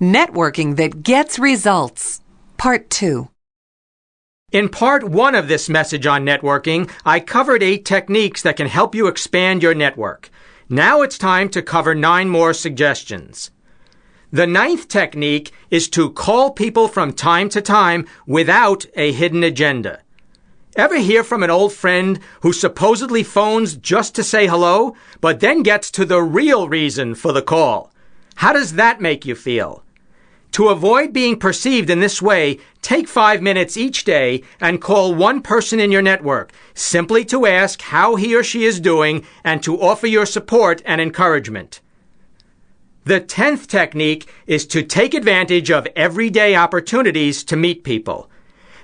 Networking that gets results. Part 2. In part 1 of this message on networking, I covered 8 techniques that can help you expand your network. Now it's time to cover 9 more suggestions. The 9th technique is to call people from time to time without a hidden agenda. Ever hear from an old friend who supposedly phones just to say hello, but then gets to the real reason for the call? How does that make you feel? To avoid being perceived in this way, take 5 minutes each day and call one person in your network, simply to ask how he or she is doing and to offer your support and encouragement. The 10th technique is to take advantage of everyday opportunities to meet people.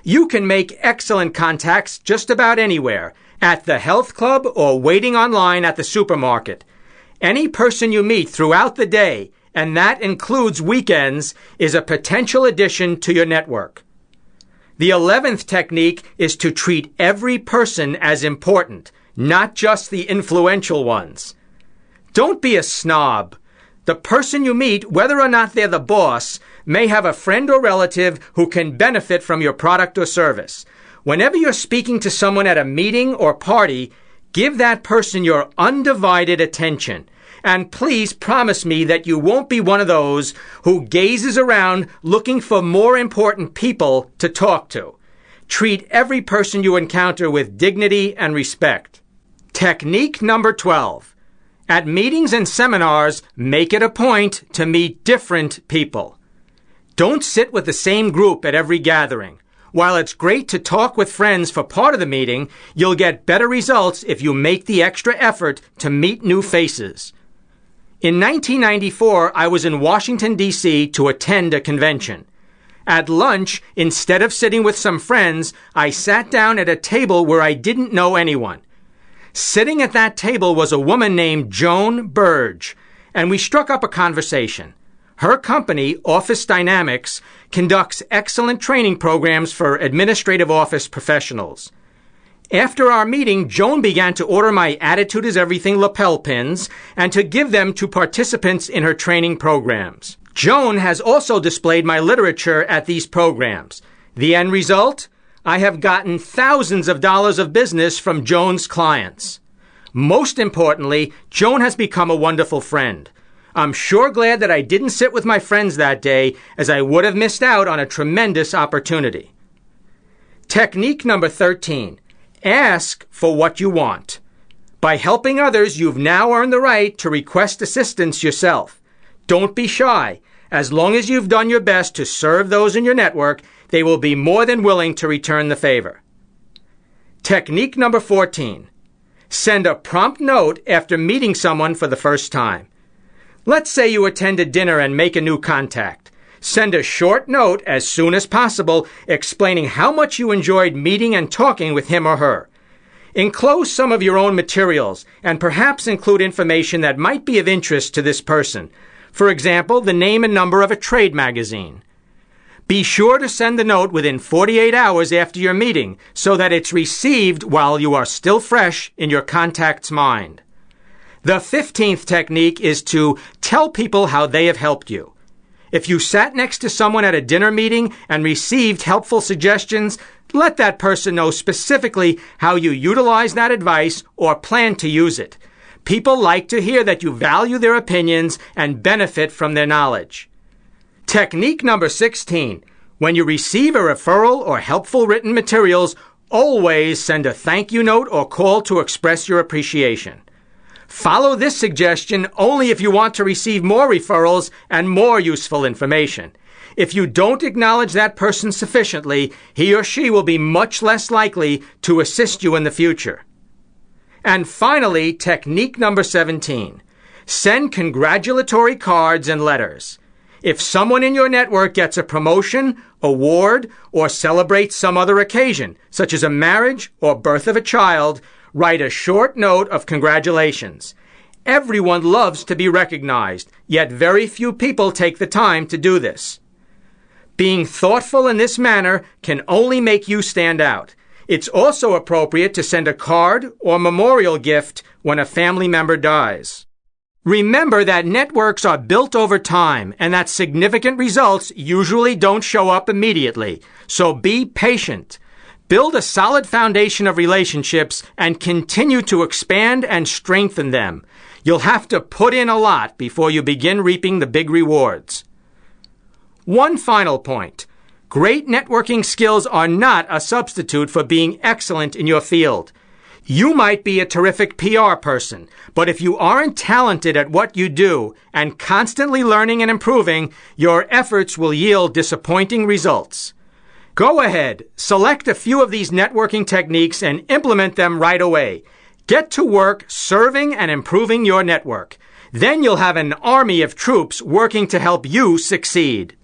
You can make excellent contacts just about anywhere, at the health club or waiting online at the supermarket. Any person you meet throughout the day, and that includes weekends, is a potential addition to your network. The 11th technique is to treat every person as important, not just the influential ones. Don't be a snob. The person you meet, whether or not they're the boss, may have a friend or relative who can benefit from your product or service. Whenever you're speaking to someone at a meeting or party, give that person your undivided attention. And please promise me that you won't be one of those who gazes around looking for more important people to talk to. Treat every person you encounter with dignity and respect. Technique number 12. At meetings and seminars, make it a point to meet different people. Don't sit with the same group at every gathering. While it's great to talk with friends for part of the meeting, you'll get better results if you make the extra effort to meet new faces. In 1994, I was in Washington, D.C. to attend a convention. At lunch, instead of sitting with some friends, I sat down at a table where I didn't know anyone. Sitting at that table was a woman named Joan Burge, and we struck up a conversation. Her company, Office Dynamics, conducts excellent training programs for administrative office professionals. After our meeting, Joan began to order my Attitude is Everything lapel pins and to give them to participants in her training programs. Joan has also displayed my literature at these programs. The end result? I have gotten thousands of dollars of business from Joan's clients. Most importantly, Joan has become a wonderful friend. I'm sure glad that I didn't sit with my friends that day, as I would have missed out on a tremendous opportunity. Technique number 13. Ask for what you want. By helping others, you've now earned the right to request assistance yourself. Don't be shy. As long as you've done your best to serve those in your network, they will be more than willing to return the favor. Technique number 14. Send a prompt note after meeting someone for the first time. Let's say you attend a dinner and make a new contact. Send a short note as soon as possible explaining how much you enjoyed meeting and talking with him or her. Enclose some of your own materials and perhaps include information that might be of interest to this person. For example, the name and number of a trade magazine. Be sure to send the note within 48 hours after your meeting so that it's received while you are still fresh in your contact's mind. The 15th technique is to tell people how they have helped you. If you sat next to someone at a dinner meeting and received helpful suggestions, let that person know specifically how you utilize that advice or plan to use it. People like to hear that you value their opinions and benefit from their knowledge. Technique number 16. When you receive a referral or helpful written materials, always send a thank you note or call to express your appreciation. Follow this suggestion only if you want to receive more referrals and more useful information. If you don't acknowledge that person sufficiently, he or she will be much less likely to assist you in the future. And finally, technique number 17. Send congratulatory cards and letters. If someone in your network gets a promotion, award, or celebrates some other occasion, such as a marriage or birth of a child, write a short note of congratulations. Everyone loves to be recognized, yet very few people take the time to do this. Being thoughtful in this manner can only make you stand out. It's also appropriate to send a card or memorial gift when a family member dies. Remember that networks are built over time and that significant results usually don't show up immediately, so be patient. Build a solid foundation of relationships and continue to expand and strengthen them. You'll have to put in a lot before you begin reaping the big rewards. One final point. Great networking skills are not a substitute for being excellent in your field. You might be a terrific PR person, but if you aren't talented at what you do and constantly learning and improving, your efforts will yield disappointing results. Go ahead, select a few of these networking techniques and implement them right away. Get to work serving and improving your network. Then you'll have an army of troops working to help you succeed.